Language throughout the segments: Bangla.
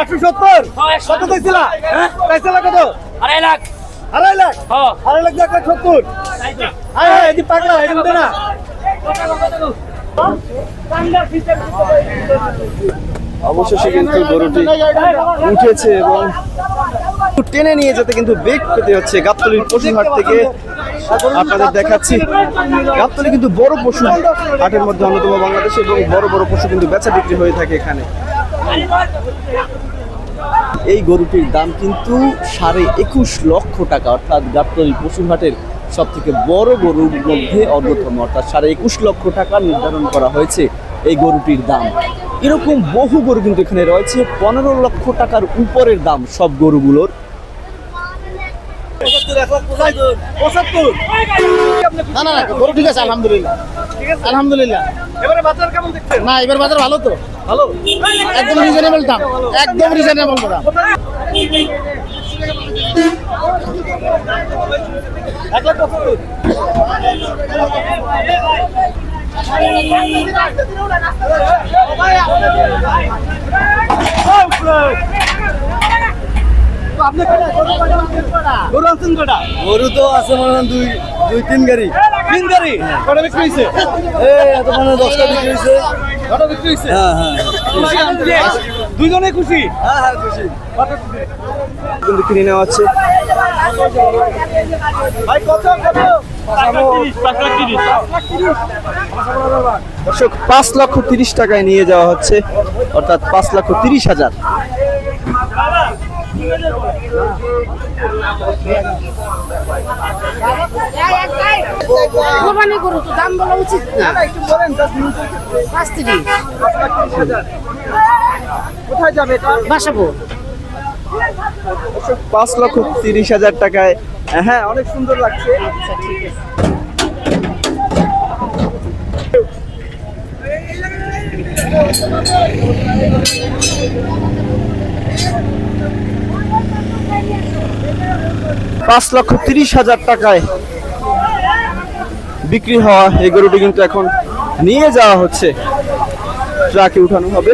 170 কত কইছিল কইছিল কত 2.5 লাখ 2.5 লাখ হ্যাঁ 2.5 লাখ 170 আয় আয় এদি পাগলা এদি দে না অবশেষে কিন্তু গরুটি উঠেছে এবং টেনে নিয়ে যেতে কিন্তু বেগ পেতে হচ্ছে। গাবতলীর পশুহাট থেকে আপনাদের দেখাচ্ছি। গাবতলী কিন্তু বড় পশু হাটের মধ্যে অন্যতম বাংলাদেশে এবং বড় বড় পশু কিন্তু বেচা বিক্রি হয়ে থাকে এখানে। এই গরুটির দাম কিন্তু 21.5 লক্ষ টাকা, অর্থাৎ গাবতলী পশুহাটের সব থেকে বড় গরুর মধ্যে অন্যতম, অর্থাৎ 21.5 লক্ষ টাকা নির্ধারণ করা হয়েছে এই গরুটির দাম। এরকম বহু গরু কিন্তু এখানে রয়েছে 15 লক্ষ টাকার উপরের দাম সব গরুগুলোর। না না গরু ঠিক আছে, আলহামদুলিল্লাহ আলহামদুলিল্লাহ। এবারে বাজার কেমন দেখছেন? না এবার বাজার ভালো তো, ভালো, একদম রিজনেবল দাম, একদম রিজনেবল দাম। 1,70,000 গরু আনছেন কটা? গরু তো আছে মনে হয় দুই তিন গাড়ি। 3 গাড়ি কটা বিক্রি হয়েছে? এত মানে 10টা বিক্রি হয়েছে। কটা বিক্রি হয়েছে? হ্যাঁ হ্যাঁ দুইজনে খুশি? হ্যাঁ খুশি। কিন্তু কিনে নেওয়া হচ্ছে। ভাই কত কত? 5,30,000 টাকায় নিয়ে যাওয়া হচ্ছে, অর্থাৎ 5,30,000। কোরবানি গরু তো দাম বলা উচিত না। একটু বলেন 5,30,000 কোথায় যাবে এটা? বাসাবো। 5,30,000 টাকায়। হ্যাঁ অনেক সুন্দর লাগছে। আচ্ছা ঠিক আছে। 5,30,000 টাকায় বিক্রি হওয়া এই গরুটি কিন্তু এখন নিয়ে যাওয়া হচ্ছে, ট্রাকে উঠানো হবে।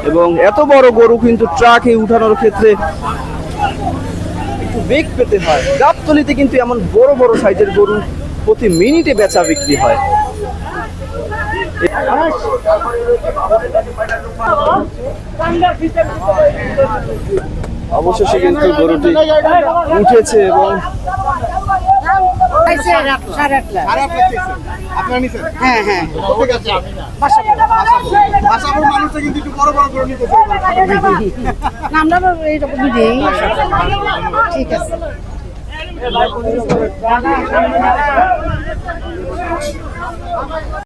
এবং এত বড় গরু কিন্তু ট্রাকে উঠানোর ক্ষেত্রে একটু বেগ পেতে হয়। গাবতলীতে কিন্তু এমন বড় বড় সাইজের গরু প্রতি মিনিটে বেচা বিক্রি হয়। অবশেষে কিন্তু গরুটি উঠেছে এবং হ্যাঁ হ্যাঁ আমরা এইরকম ঠিক আছে।